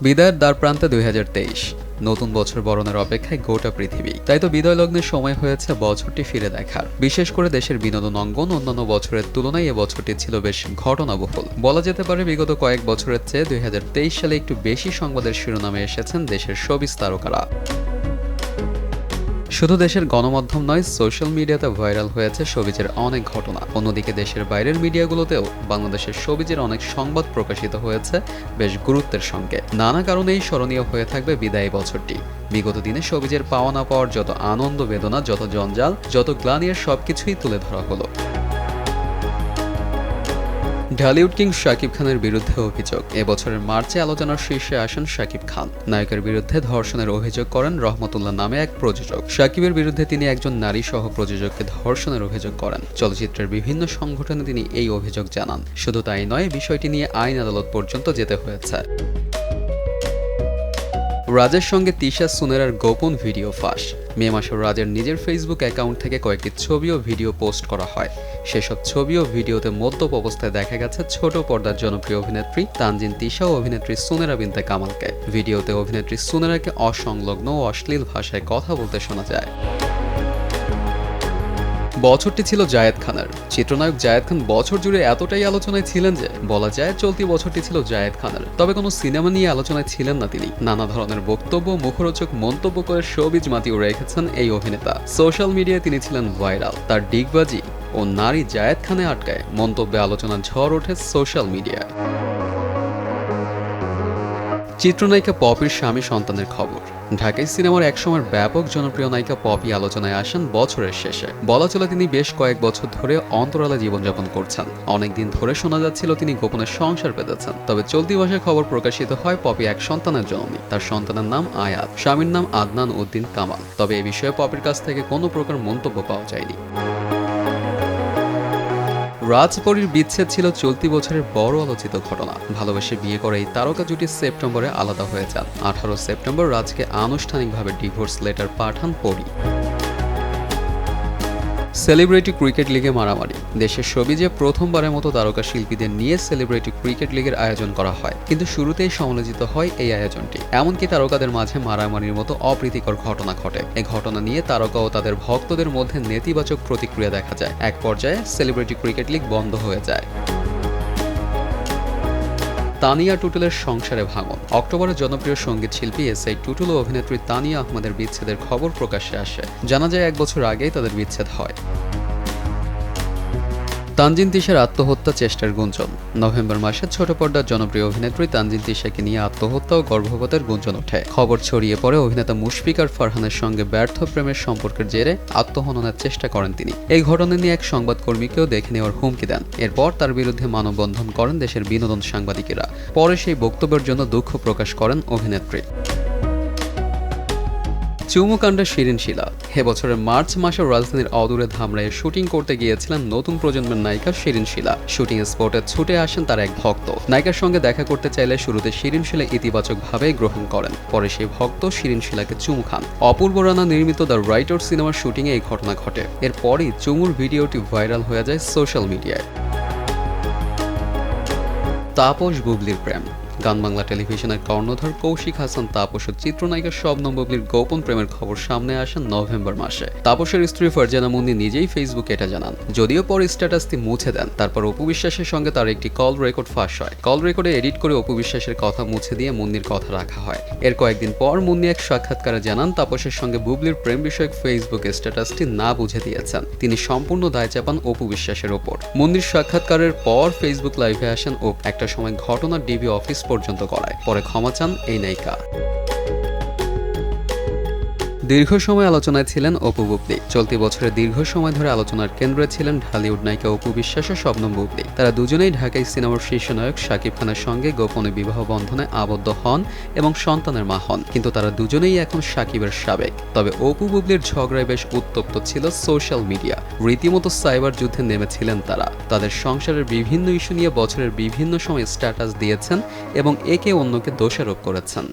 বিদায়ের দ্বারপ্রান্তে ২০২৩ নতুন বছর বরণের অপেক্ষায় গোটা পৃথিবী। তাই তো বিদায় লগ্নের সময় হয়েছে বছরটি ফিরে দেখার। বিশেষ করে দেশের বিনোদন অঙ্গন অন্যান্য বছরের তুলনায় এ বছরটি ছিল বেশ ঘটনাবহুল। বলা যেতে পারে বিগত কয়েক বছরের চেয়ে ২০২৩ সালে একটু বেশি সংবাদের শিরোনামে এসেছেন দেশের শোবিজ তারকারা। শুধু দেশের গণমাধ্যম নয়, সোশ্যাল মিডিয়াতে ভাইরাল হয়েছে শোবিজের অনেক ঘটনা। অন্যদিকে দেশের বাইরের মিডিয়াগুলোতেও বাংলাদেশের শোবিজের অনেক সংবাদ প্রকাশিত হয়েছে বেশ গুরুত্বের সঙ্গে। নানা কারণেই স্মরণীয় হয়ে থাকবে বিদায়ী বছরটি। বিগত দিনে শোবিজের পাওয়া না পাওয়ার যত আনন্দ বেদনা, যত জঞ্জাল, যত গ্লানি আর সবকিছুই তুলে ধরা হলো। ঢালিউড কিং শাকিব খানের বিরুদ্ধে অভিযোগ। এবছরের মার্চে আলোচনার শীর্ষে আসেন শাকিব খান। নায়কের বিরুদ্ধে ধর্ষণের অভিযোগ করেন রহমতুল্লাহ নামে এক প্রযোজক। শাকিবের বিরুদ্ধে তিনি একজন নারী সহ প্রযোজককে ধর্ষণের অভিযোগ করেন। চলচ্চিত্রের বিভিন্ন সংগঠনে তিনি এই অভিযোগ জানান। শুধু তাই নয়, বিষয়টি নিয়ে আইন আদালত পর্যন্ত যেতে হয়েছে। রাজের সঙ্গে তিশা সুনেরার গোপন ভিডিও ফাঁস। মে মাসে রাজের নিজের ফেসবুক অ্যাকাউন্ট থেকে কয়েকটি ছবি ও ভিডিও পোস্ট করা হয়। সেসব ছবি ও ভিডিওতে মদ্যপ অবস্থায় দেখা গেছে ছোট পর্দার জনপ্রিয় অভিনেত্রী তানজিন তিশা ও অভিনেত্রী সুনেরা বিনতে কামালকে। ভিডিওতে অভিনেত্রী সুনেরাকে অসংলগ্ন ও অশ্লীল ভাষায় কথা বলতে শোনা যায়। বছরটি ছিল জায়েদ খানের। চিত্রনায়ক জায়েদ খান বছর জুড়ে এতটাই আলোচনায় ছিলেন যে বলা যায় চলতি বছরটি ছিল জায়েদ খানের। তবে কোনো সিনেমা নিয়ে আলোচনায় ছিলেন না তিনি। নানা ধরনের বক্তব্য, মুখরোচক মন্তব্য করে শোবিজ মাতিয়ে রেখেছেন এই অভিনেতা। সোশ্যাল মিডিয়ায় তিনি ছিলেন ভাইরাল। তার ডিগবাজি ও নারী জায়েদ খানে আটকায় মন্তব্যে আলোচনার ঝড় ওঠে সোশ্যাল মিডিয়ায়। চিত্রনায়িকা পপির স্বামী সন্তানের খবর। ঢাকাই সিনেমার একসময়ের ব্যাপক জনপ্রিয় নায়িকা পপি আলোচনায় আসেন বছরের শেষে। বলা চলে তিনি বেশ কয়েক বছর ধরে অন্তরালে জীবনযাপন করছেন। অনেকদিন ধরে শোনা যাচ্ছিল তিনি গোপনে সংসার পেতেছেন। তবে চলতি মাসে খবর প্রকাশিত হয় পপি এক সন্তানের জননী। তার সন্তানের নাম আয়াত, স্বামীর নাম আদনান উদ্দিন কামাল। তবে এ বিষয়ে পপির কাছ থেকে কোনো প্রকার মন্তব্য পাওয়া যায়নি। রাজপরীর বিচ্ছেদ ছিল চলতি বছরের বড় আলোচিত ঘটনা। ভালোবেসে বিয়ে করে এই তারকা জুটি সেপ্টেম্বরে আলাদা হয়ে যান। 18 সেপ্টেম্বর রাজকে আনুষ্ঠানিকভাবে ডিভোর্স লেটার পাঠান পরি। সেলিব্রিটি ক্রিকেট লিগে মারামারি। দেশের শোবিজে প্রথমবারের মতো তারকা শিল্পীদের নিয়ে সেলিব্রিটি ক্রিকেট লিগের আয়োজন করা হয়, কিন্তু শুরুতেই সমালোচিত হয় এই আয়োজনটি। এমনকি তারকাদের মাঝে মারামারির মতো অপ্রীতিকর ঘটনা ঘটে। এই ঘটনা নিয়ে তারকা ও তাদের ভক্তদের মধ্যে নেতিবাচক প্রতিক্রিয়া দেখা যায়। এক পর্যায়ে সেলিব্রিটি ক্রিকেট লিগ বন্ধ হয়ে যায়। তানিয়া টুটুলের সংসারে ভাঙন। অক্টোবরে জনপ্রিয় সঙ্গীত শিল্পী এসআই টুটুল ও অভিনেত্রী তানিয়া আহমেদের বিচ্ছেদের খবর প্রকাশ্যে আসে। জানা যায় 1 বছর আগেই তাদের বিচ্ছেদ হয়। তানজিন তিশার আত্মহত্যা চেষ্টার গুঞ্জন। নভেম্বর মাসে ছোট পর্দার জনপ্রিয় অভিনেত্রী তানজিন তিশাকে নিয়ে আত্মহত্যা ও গর্ভপাতের গুঞ্জন ওঠে। খবর ছড়িয়ে পড়ে অভিনেতা মুশফিকার ফারহানের সঙ্গে ব্যর্থ প্রেমের সম্পর্কের জেরে আত্মহননের চেষ্টা করেন তিনি। এই ঘটনা নিয়ে এক সংবাদকর্মীকেও দেখে নেওয়ার হুমকি দেন। এরপর তার বিরুদ্ধে মানববন্ধন করেন দেশের বিনোদন সাংবাদিকেরা। পরে সেই বক্তব্যের জন্য দুঃখ প্রকাশ করেন অভিনেত্রী। চুমুকাণ্ডে শিরিন শিলা। এবছরের মার্চ মাসে রাজধানীর অদূরে ধামরাইয়ে শুটিং করতে গিয়েছিলেন নতুন প্রজন্মের নায়িকা শিরিন শিলা। শুটিং স্পটে ছুটে আসেন তার এক ভক্ত। নায়িকার সঙ্গে দেখা করতে চাইলে শুরুতে শিরিন শিলা ইতিবাচকভাবেই গ্রহণ করেন। পরে সেই ভক্ত শিরিন শিলাকে চুমু খান। অপূর্ব রানা নির্মিত দ্য রাইটার সিনেমার শুটিংয়ে এই ঘটনা ঘটে। এরপরই চুমুর ভিডিওটি ভাইরাল হয়ে যায় সোশ্যাল মিডিয়ায়। তাপস বুবলির প্রেম। গান বাংলা টেলিভিশনের কর্ণধার কৌশিক হাসান তাপস ও চিত্রনায়িকা শবনম বুবলির গোপন প্রেমের খবর সামনে আসে নভেম্বর মাসে। তাপসের স্ত্রী ফারজানা মুন্নি নিজেই ফেসবুকে এটা জানান। যদিও পরে স্ট্যাটাসটি মুছে দেন। তারপর অপু বিশ্বাসের সঙ্গে তার একটি কল রেকর্ড ফাঁস হয়। কল রেকর্ডে এডিট করে অপু বিশ্বাসের কথা মুছে দিয়ে মুন্নির কথা রাখা হয়। এর কয়েকদিন পর মুন্নি এক সাক্ষাৎকারে জানান তাপসের সঙ্গে বুবলির প্রেম বিষয়ক ফেসবুক স্ট্যাটাসটি না বুঝে দিয়েছেন। তিনি সম্পূর্ণ দায় চাপান অপু বিশ্বাসের ওপর। মুন্নির সাক্ষাৎকারের পর ফেসবুক লাইভে আসেন ও একটা সময় ঘটনা ডিবি অফিস পর্যন্ত করায়। পরে ক্ষমা চান এই নায়িকা। দীর্ঘ সময় আলোচনায় ছিলেন অপু বুবলি। চলতি বছরে দীর্ঘ সময় ধরে আলোচনার কেন্দ্রে ছিলেন ঢালিউড নায়িকা অপু বিশ্বাস ও শবনম বুবলি। তারা দুজনেই ঢাকাই সিনেমার শীর্ষ নায়ক শাকিব খানের সঙ্গে গোপনে বিবাহ বন্ধনে আবদ্ধ হন এবং সন্তানের মা হন। কিন্তু তারা দুজনেই এখন শাকিবের সাবেক। তবে অপু বুবলির ঝগড়ায় বেশ উত্তপ্ত ছিল সোশ্যাল মিডিয়া। রীতিমতো সাইবার যুদ্ধে নেমেছিলেন তারা। তাদের সংসারের বিভিন্ন ইস্যু নিয়ে বছরের বিভিন্ন সময় স্ট্যাটাস দিয়েছেন এবং একে অন্যকে দোষারোপ করেছেন।